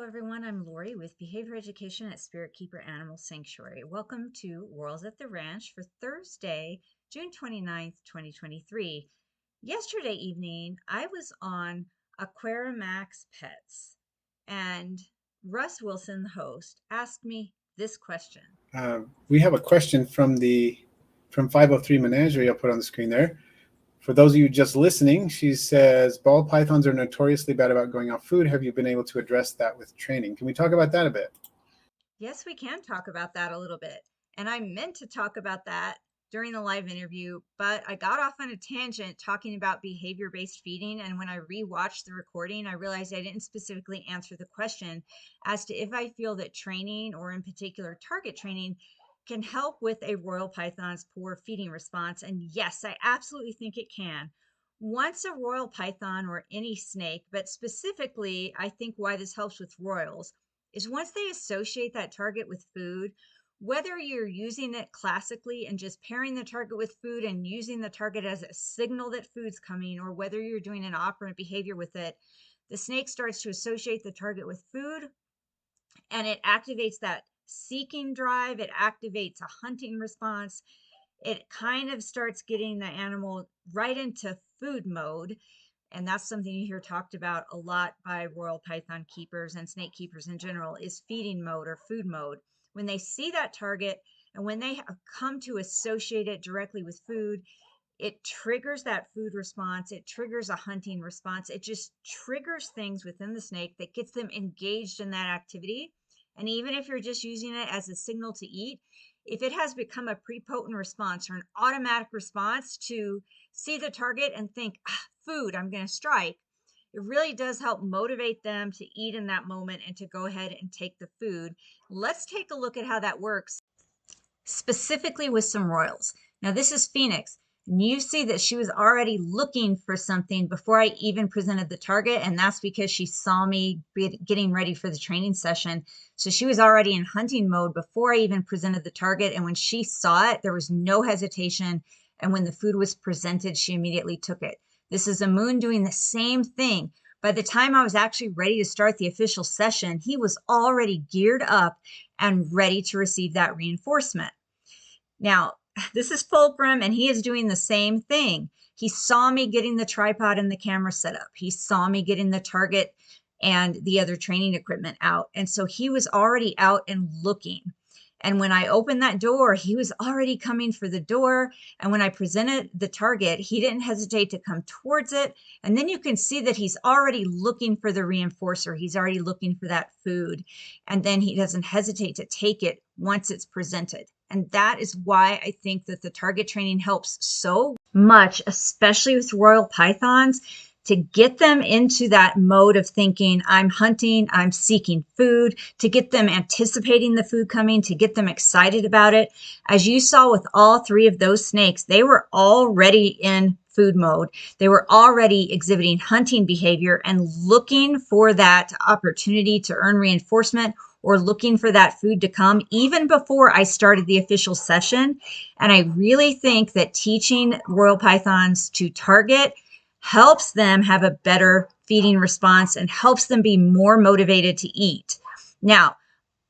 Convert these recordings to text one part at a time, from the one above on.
everyone. I'm Lori with Behavior Education at Spirit Keeper Animal Sanctuary. Welcome to Worlds at the Ranch for Thursday, June 29th, 2023. Yesterday evening, I was on Aquarimax Pets, and Russ Wilson, the host, asked me this question. We have a question from 503 Menagerie. I'll put on the screen there. For those of you just listening, she says, ball pythons are notoriously bad about going off food. Have you been able to address that with training? Can we talk about that a bit? Yes, we can talk about that a little bit. And I meant to talk about that during the live interview, but I got off on a tangent talking about behavior-based feeding. And when I rewatched the recording, I realized I didn't specifically answer the question as to if I feel that training, or in particular target training, can help with a royal python's poor feeding response. And yes, I absolutely think it can. Once a royal python, or any snake, but specifically, I think why this helps with royals, is once they associate that target with food, whether you're using it classically and just pairing the target with food and using the target as a signal that food's coming, or whether you're doing an operant behavior with it, the snake starts to associate the target with food, and it activates that seeking drive. It activates a hunting response. It kind of starts getting the animal right into food mode. And that's something you hear talked about a lot by royal python keepers and snake keepers in general, is feeding mode or food mode. When they see that target and when they have come to associate it directly with food, it triggers that food response. It triggers a hunting response. It just triggers things within the snake that gets them engaged in that activity. And even if you're just using it as a signal to eat, if it has become a prepotent response or an automatic response to see the target and think, food, I'm going to strike, it really does help motivate them to eat in that moment and to go ahead and take the food. Let's take a look at how that works specifically with some royals. Now, this is Phoenix. And you see that she was already looking for something before I even presented the target. And that's because she saw me getting ready for the training session. So she was already in hunting mode before I even presented the target. And when she saw it, there was no hesitation. And when the food was presented, she immediately took it. This is a moon doing the same thing. By the time I was actually ready to start the official session, he was already geared up and ready to receive that reinforcement. Now, this is Fulcrum, and he is doing the same thing. He saw me getting the tripod and the camera set up. He saw me getting the target and the other training equipment out. And so he was already out and looking. And when I opened that door, he was already coming for the door. And when I presented the target, he didn't hesitate to come towards it. And then you can see that he's already looking for the reinforcer. He's already looking for that food. And then he doesn't hesitate to take it once it's presented. And that is why I think that the target training helps so much, especially with royal pythons, to get them into that mode of thinking, I'm hunting, I'm seeking food, to get them anticipating the food coming, to get them excited about it. As you saw with all three of those snakes, they were already in food mode. They were already exhibiting hunting behavior and looking for that opportunity to earn reinforcement, or looking for that food to come even before I started the official session. And I really think that teaching royal pythons to target helps them have a better feeding response and helps them be more motivated to eat. Now,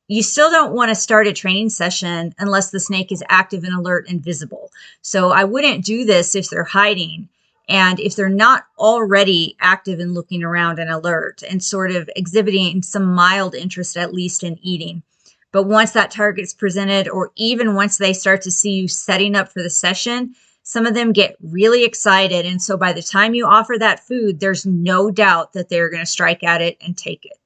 you still don't want to start a training session unless the snake is active and alert and visible. So I wouldn't do this if they're hiding and if they're not already active and looking around and alert and sort of exhibiting some mild interest, at least in eating. But once that target's presented, or even once they start to see you setting up for the session, some of them get really excited. And so by the time you offer that food, there's no doubt that they're going to strike at it and take it.